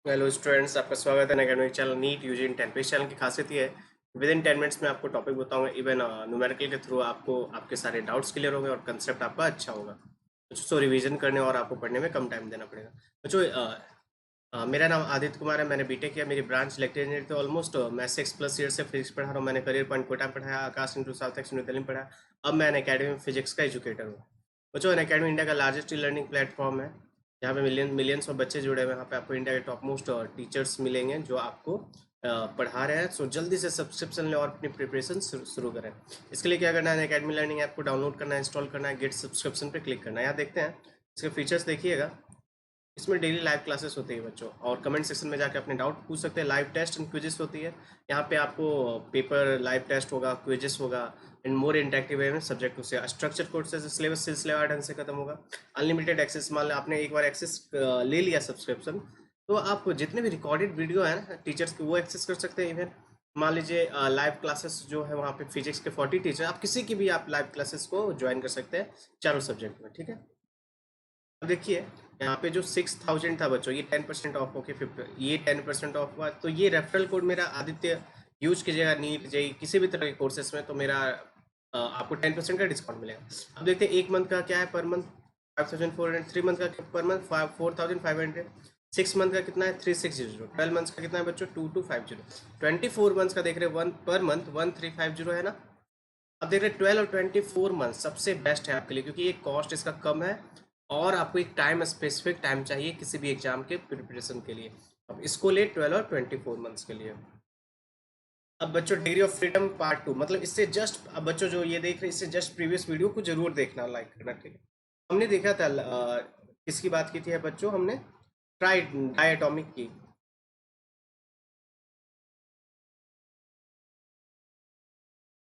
Hello students, आपका स्वागत है academic channel NEET UG in 10 पे। इस चैनल की खासियत ये है विद इन 10 मिनट्स में आपको टॉपिक बताऊंगा। इवन न्यूमेरिकल के थ्रू आपको आपके सारे डाउट्स क्लियर होंगे और कंसेप्ट आपका अच्छा होगा। बच्चों रिवीजन करने और आपको पढ़ने में कम टाइम देना पड़ेगा। बच्चों मेरा नाम आदित्य कुमार है। मैंने बीटेक किया, मेरी ब्रांच इलेक्ट्रिकल इंजीनियरिंग। तो ऑलमोस्ट मैं 6+ ईयर से फिजिक्स पढ़ा रहा हूँ। मैंने करियर पॉइंट कोटा में पढ़ाया, Aakash into South Ex New Delhi में पढ़ाया। अब मैं अकेडमी में फिजिक्स का एजुकेटर हूँ। बच्चों अकेडमी इंडिया का लार्जेस्ट ई लर्निंग प्लेटफॉर्म है, जहाँ पे मिलियंस ऑफ बच्चे जुड़े हुए हैं। यहाँ पे आपको इंडिया के टॉप मोस्ट टीचर्स मिलेंगे जो आपको पढ़ा रहे हैं। सो जल्दी से सब्सक्रिप्शन लें और अपनी प्रिपरेशन शुरू करें। इसके लिए क्या करना है, अकेडमी लर्निंग ऐप को डाउनलोड करना है, इंस्टॉल करना है, गेट सब्सक्रिप्शन पे क्लिक करना है। यहाँ देखते हैं इसके फीचर्स देखिएगा। इसमें डेली लाइव क्लासेस होती है बच्चों, और कमेंट सेक्शन में जाके अपने डाउट पूछ सकते हैं। लाइव टेस्ट एंड क्विजेस होती है। यहाँ पे आपको पेपर लाइव टेस्ट होगा, क्विजेस होगा, एंड मोर इंटरेक्टिव वे में सब्जेक्ट से स्ट्रक्चर कोर्सेज सिलेबस सिलसिलेवार ढंग से खत्म होगा। अनलिमिटेड एक्सेस, मान लो आपने एक बार एक्सेस ले लिया सब्सक्रिप्शन, तो आप जितने भी रिकॉर्डेड वीडियो है ना टीचर्स के, वो एक्सेस कर सकते हैं। इवन मान लीजिए लाइव क्लासेस जो है वहाँ पे फिजिक्स के 40 टीचर, आप किसी की भी आप लाइव क्लासेस को ज्वाइन कर सकते हैं चारों सब्जेक्ट में। ठीक है, अब देखिए यहाँ पे जो 6000 था बच्चों, ये 10% ऑफ होके 50, ये 10% ऑफ हुआ। तो ये रेफरल कोड मेरा आदित्य यूज कीजिएगा नीट जेई किसी भी तरह के कोर्सेस में, तो मेरा आपको 10% का डिस्काउंट मिलेगा। अब देखते हैं एक मंथ का क्या है, पर मंथ 5400, 3 मंथ का पर मंथ 4500, 6 मंथ का कितना है 3600, 12 मंथ्स का कितना है बच्चों 2250, 24 मंथ्स का देख रहे हैं वन पर मंथ 1350 है ना। अब देख रहे हैं 12 और 24 मंथ सबसे बेस्ट है आपके लिए, क्योंकि ये कॉस्ट इसका कम है और आपको एक टाइम स्पेसिफिक टाइम चाहिए किसी भी एग्जाम के प्रिपरेशन के लिए। अब इसको ले 12 और 24 मंथ्स के लिए। अब बच्चों डिग्री ऑफ फ्रीडम पार्ट 2, मतलब इससे जस्ट, अब बच्चों जो ये देख रहे हैं इससे जस्ट प्रीवियस वीडियो को जरूर देखना, लाइक करना। ठीक है, हमने देखा था किसकी बात की थी है बच्चों, हमने डायटोमिक की।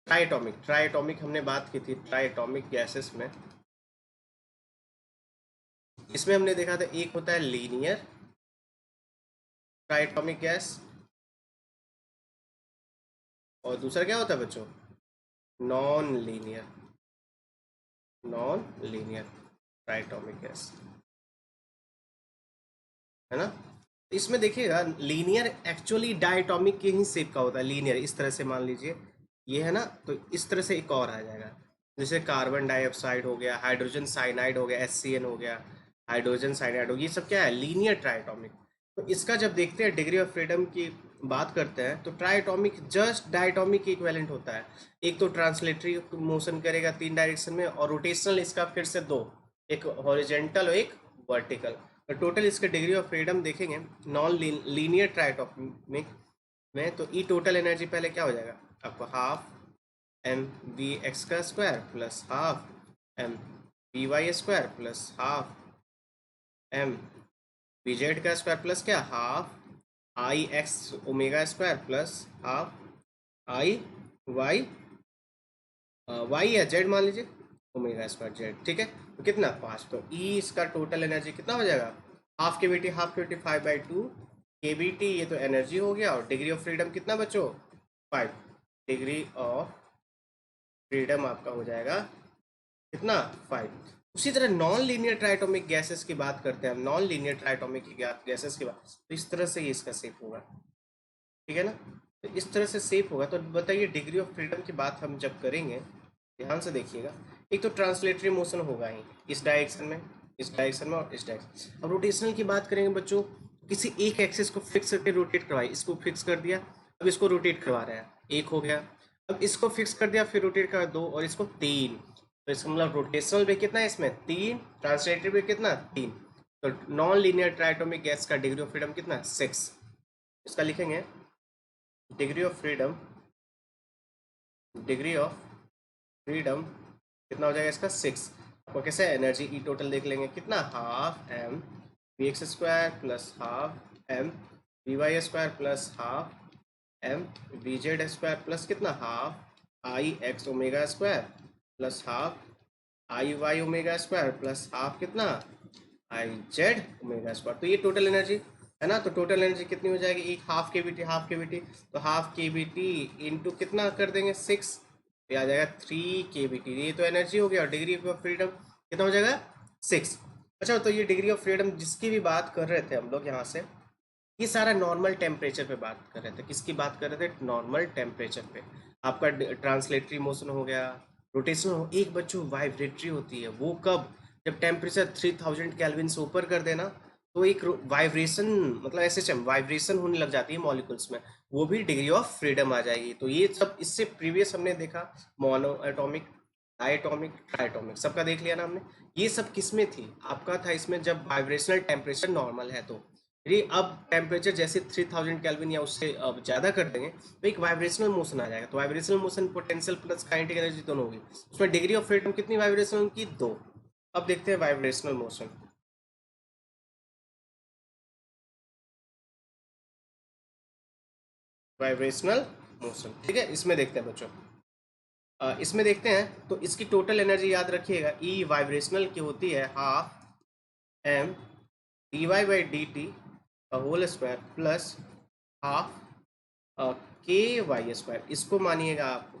ट्राइटोमिक हमने बात की थी, ट्राइटोमिक गैसेस में। इसमें हमने देखा था एक होता है लीनियर ट्राइटोमिक गैस, और दूसरा क्या होता है बच्चों, non linear, non linear triatomic gas, है ना। इसमें देखिएगा लीनियर एक्चुअली डायटोमिक के ही शेप का होता है। लीनियर इस तरह से मान लीजिए ये है ना, तो इस तरह से एक और आ जाएगा, जैसे कार्बन डाइऑक्साइड हो गया, हाइड्रोजन साइनाइड हो गया, HCN हो गया, हाइड्रोजन साइनाइड हो गया, ये सब क्या है लीनियर ट्राइटोमिक। तो इसका जब देखते हैं डिग्री ऑफ फ्रीडम की बात करते हैं, तो ट्राइटोमिक जस्ट डायटोमिक के इक्विवेलेंट होता है। एक तो ट्रांसलेटरी मोशन करेगा 3 डायरेक्शन में, और रोटेशनल इसका फिर से दो, एक हॉरिजेंटल और एक वर्टिकल। तो टोटल इसके डिग्री ऑफ फ्रीडम देखेंगे नॉन लीनियर ट्राइटोमिक में, तो ई टोटल एनर्जी पहले क्या हो जाएगा आपको, हाफ एम वी एक्स का square plus half M we Y square plus half M we z का स्क्वायर प्लस क्या, half I x omega square plus half I y, y या जेड मान लीजिए, ओमेगा स्क्वायर जेड। ठीक है, तो कितना 5, तो ई इसका टोटल एनर्जी कितना हो जाएगा, हाफ के बी टी 5/2 के बी टी, ये तो एनर्जी हो गया। और डिग्री ऑफ फ्रीडम कितना बच्चों 5, डिग्री ऑफ फ्रीडम आपका हो जाएगा कितना 5। उसी तरह नॉन लीनियर ट्राइटोमिक गैसेस की बात करते हैं हम, नॉन लीनियर ट्राइटोमिक गैसेस की बात, तो इस तरह से ही इसका शेप होगा। ठीक है ना, तो इस तरह से सेफ होगा। तो बताइए डिग्री ऑफ फ्रीडम की बात हम जब करेंगे, ध्यान से देखिएगा। एक तो ट्रांसलेटरी मोशन होगा ही इस डायरेक्शन में, इस डायरेक्शन में और इस डायरेक्शन। अब रोटेशनल की बात करेंगे बच्चों, किसी एक एक्सिस को फिक्स करके रोटेट करवाए, इसको फिक्स कर दिया, अब इसको रोटेट करवा रहे हैं, एक हो गया। अब इसको फिक्स कर दिया, फिर रोटेट कर दो, और इसको 3, तो इसका मतलब रोटेशनल भी कितना है इसमें 3, ट्रांसलेटरी भी कितना 3। तो नॉन लीनियर ट्राइटोमिक गैस का डिग्री ऑफ फ्रीडम कितना 6। इसका लिखेंगे degree of freedom, degree of freedom कितना हो जाएगा इसका 6। आपको कैसे एनर्जी ई टोटल देख लेंगे कितना, half M we X square plus half M we Y square plus half M we Z square plus कितना, half I x omega square plus half I Y omega square plus half कितना, I Z omega square. तो ये total energy है ना। तो total energy कितनी हो जाएगी, एक हाफ के बी टी, हाफ के बी टी, तो हाफ के बी टी इंटू कितना कर देंगे 6, ये आ जाएगा 3 kBT। ये तो एनर्जी हो गया, और डिग्री ऑफ फ्रीडम कितना हो जाएगा 6। अच्छा, तो ये डिग्री ऑफ फ्रीडम जिसकी भी बात कर रहे थे हम लोग यहाँ से, ये सारा नॉर्मल टेम्परेचर पे बात कर रहे थे। किसकी बात कर रहे थे? नॉर्मल टेम्परेचर पे। आपका ट्रांसलेटरी मोशन हो गया, रोटेशनल हो, एक बच्चों वाइब्रेटरी होती है। वो कब? जब टेम्परेचर 3000 केल्विन से ऊपर कर देना तो एक वाइब्रेशन, मतलब ऐसे वाइब्रेशन होने लग जाती है मॉलिक्यूल्स में, वो भी डिग्री ऑफ फ्रीडम आ जाएगी। तो ये सब इससे प्रीवियस हमने देखा, मोनो एटॉमिक, डायटोमिक, ट्राइटोमिक, सबका देख लिया ना हमने। ये सब किसमें थी? आपका था इसमें जब वाइब्रेशनल टेम्परेचर नॉर्मल है। तो ये अब टेम्परेचर जैसे 3000 केल्विन या उससे अब ज़्यादा कर देंगे तो एक वाइब्रेशनल मोशन आ जाएगा। तो vibrational motion potential plus kinetic energy दोनों होगी। उसमें डिग्री ऑफ फ्रीडम कितनी वाइब्रेशनल की? 2। अब देखते हैं वाइब्रेशनल मोशन। वाइब्रेशनल मोशन, ठीक है, इसमें देखते हैं बच्चों। इसमें देखते हैं तो इसकी टोटल एनर्जी याद रखिएगा, ई वाइब्रेशनल की होती है half m d y by d t whole square plus half k y square. इसको मानिएगा आप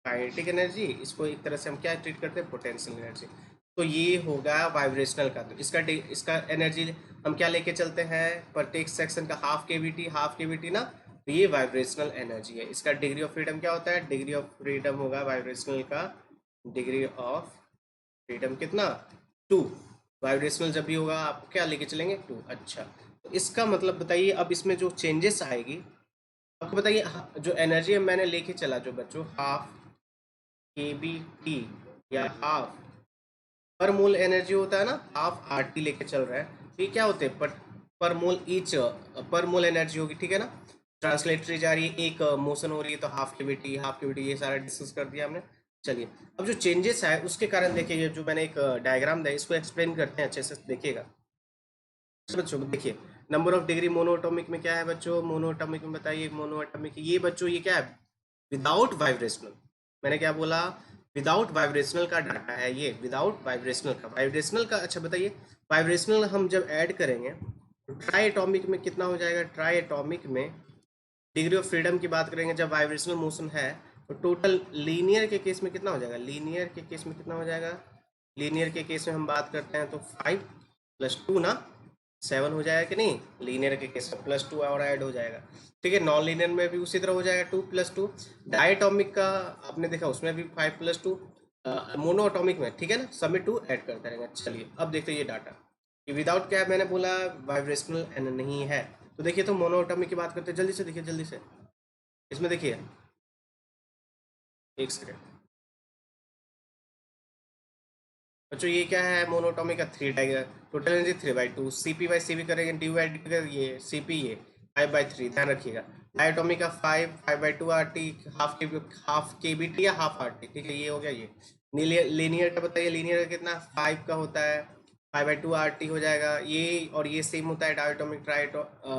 काइनेटिक एनर्जी, इसको एक तरह से हम क्या ट्रीट करते हैं? Potential energy. तो ये होगा वाइब्रेशनल का। तो इसका एनर्जी हम क्या लेके चलते हैं? प्रत्येक सेक्शन का हाफ के वी टी ना। तो ये वाइब्रेशनल एनर्जी है। इसका डिग्री ऑफ फ्रीडम क्या होता है? डिग्री ऑफ फ्रीडम होगा वाइब्रेशनल का, डिग्री ऑफ फ्रीडम कितना? 2। वाइब्रेशनल जब भी होगा आप क्या लेके चलेंगे? 2। अच्छा, तो इसका मतलब बताइए अब इसमें जो चेंजेस आएगी आपको बताइए। जो एनर्जी मैंने लेके चला जो बच्चों, हाफ के बी टी या हाफ पर मोल एनर्जी होता है ना, हाफ आर टी लेके चल रहा है। तो ये क्या होते हैं? पर मोल ईच, पर मोल एनर्जी होगी, ठीक है ना। ट्रांसलेटरी जा रही है, एक मोशन हो रही है, तो हाफ के बी टी, ये सारा डिस्कस कर दिया हमने। चलिए, अब जो चेंजेस है उसके कारण देखिए, जो मैंने एक डायग्राम दिया इसको एक्सप्लेन करते हैं अच्छे से, देखिएगा बच्चों। देखिए, नंबर ऑफ डिग्री मोनोटॉमिक में क्या है बच्चों? मोनोटॉमिक में बताइए, मोनोटॉमिक ये बच्चों ये क्या है? Without vibrational. मैंने क्या बोला? विदाउट वाइब्रेशनल का डाटा है ये, विदाउट वाइब्रेशनल का। वाइब्रेशनल का अच्छा बताइए, वाइब्रेशनल हम जब ऐड करेंगे तो ट्राई एटॉमिक में कितना हो जाएगा? ट्राई एटॉमिक में डिग्री ऑफ फ्रीडम की बात करेंगे जब वाइब्रेशनल मोशन है तो टोटल लीनियर के केस में कितना हो जाएगा? लीनियर के केस में कितना हो जाएगा? लीनियर के केस में हम बात करते हैं तो 5 प्लस 2 ना 7 हो जाएगा कि नहीं? लीनियर के केस में प्लस 2 और ऐड हो जाएगा, ठीक है। नॉन लीनियर में भी उसी तरह हो जाएगा 2 प्लस 2। डायटोमिक का आपने देखा उसमें भी 5 प्लस 2। मोनोटॉमिक में ठीक है ना, सब में 2 ऐड करते रहेंगे। चलिए अब देखते हैं ये डाटा कि विदाउट क्या मैंने बोला? वाइब्रेशनल नहीं है। तो देखिए, तो मोनोटॉमिक की बात करते हैं, जल्दी से देखिए, जल्दी से इसमें देखिए, एक सेकेंड बच्चों। ये क्या है? मोनोटॉमिक का 3 टाइगर, total energy 3/2, c p by c p करेंगे, डी बाई डी कर, ये सी पी, ये 5/3, ध्यान रखिएगा। डायटोमिक का 5/2 आर टी, हाफ के बी टी या हाफ आर टी, ठीक है, ये हो गया। ये लीनियर का बताइए, लीनियर का कितना? 5 का होता है, 5/2 आर टी हो जाएगा ये। और ये सेम होता है डायटोमिक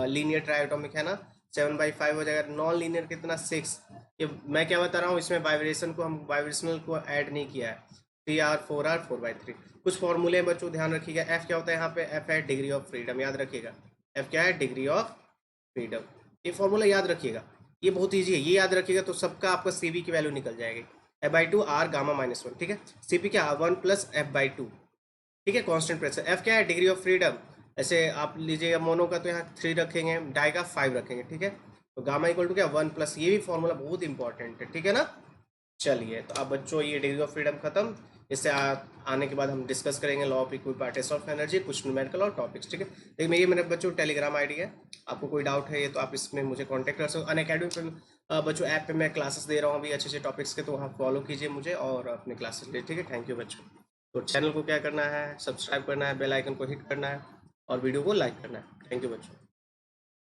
लीनियर ट्राइटोमिक है ना, 7/5 हो जाएगा। नॉन लीनियर कितना? 6। ये मैं क्या बता रहा हूँ, इसमें वाइब्रेशन को हम वाइब्रेशनल को ऐड नहीं किया है। 3R 4R 4/3। कुछ फॉर्मूले बच्चों ध्यान रखिएगा। एफ क्या होता है यहाँ पे? एफ है डिग्री ऑफ फ्रीडम, याद रखिएगा। एफ क्या है? Degree of freedom. ये फॉर्मूला याद रखिएगा, ये बहुत ईजी है, ये याद रखिएगा तो सबका आपका सीवी की वैल्यू निकल जाएगी। F/2 R गामा -1, ठीक है। सीपी क्या? 1 प्लस F/2, ठीक है, कांस्टेंट प्रेशर। एफ क्या है? Degree of freedom. ऐसे आप लीजिएगा, मोनो का तो यहाँ 3 रखेंगे, डाई का 5 रखेंगे, ठीक है। तो गामा इक्वल टू क्या? 1 प्लस, ये भी फॉर्मूला बहुत इंपॉर्टेंट है, ठीक है ना। चलिए, तो अब बच्चों ये डिग्री ऑफ फ्रीडम खत्म। इससे आने के बाद हम डिस्कस करेंगे लॉ ऑफ इक्विपार्टिस ऑफ एनर्जी, कुछ न्यूमेरिकल और टॉपिक्स, ठीक है। लेकिन ये मेरे बच्चों टेलीग्राम आईडी है, आपको कोई डाउट है ये तो आप इसमें मुझे कांटेक्ट कर सकते हो। अनअकैडमी पे बच्चों ऐप पे मैं क्लासेस दे रहा हूँ अभी अच्छे अच्छे टॉपिक्स के, तो वहाँ फॉलो कीजिए मुझे और अपने क्लासेस ले, ठीक है। थैंक यू बच्चों। तो चैनल को क्या करना है? सब्सक्राइब करना है, बेल आइकन को हिट करना है और वीडियो को लाइक करना है। थैंक यू बच्चों।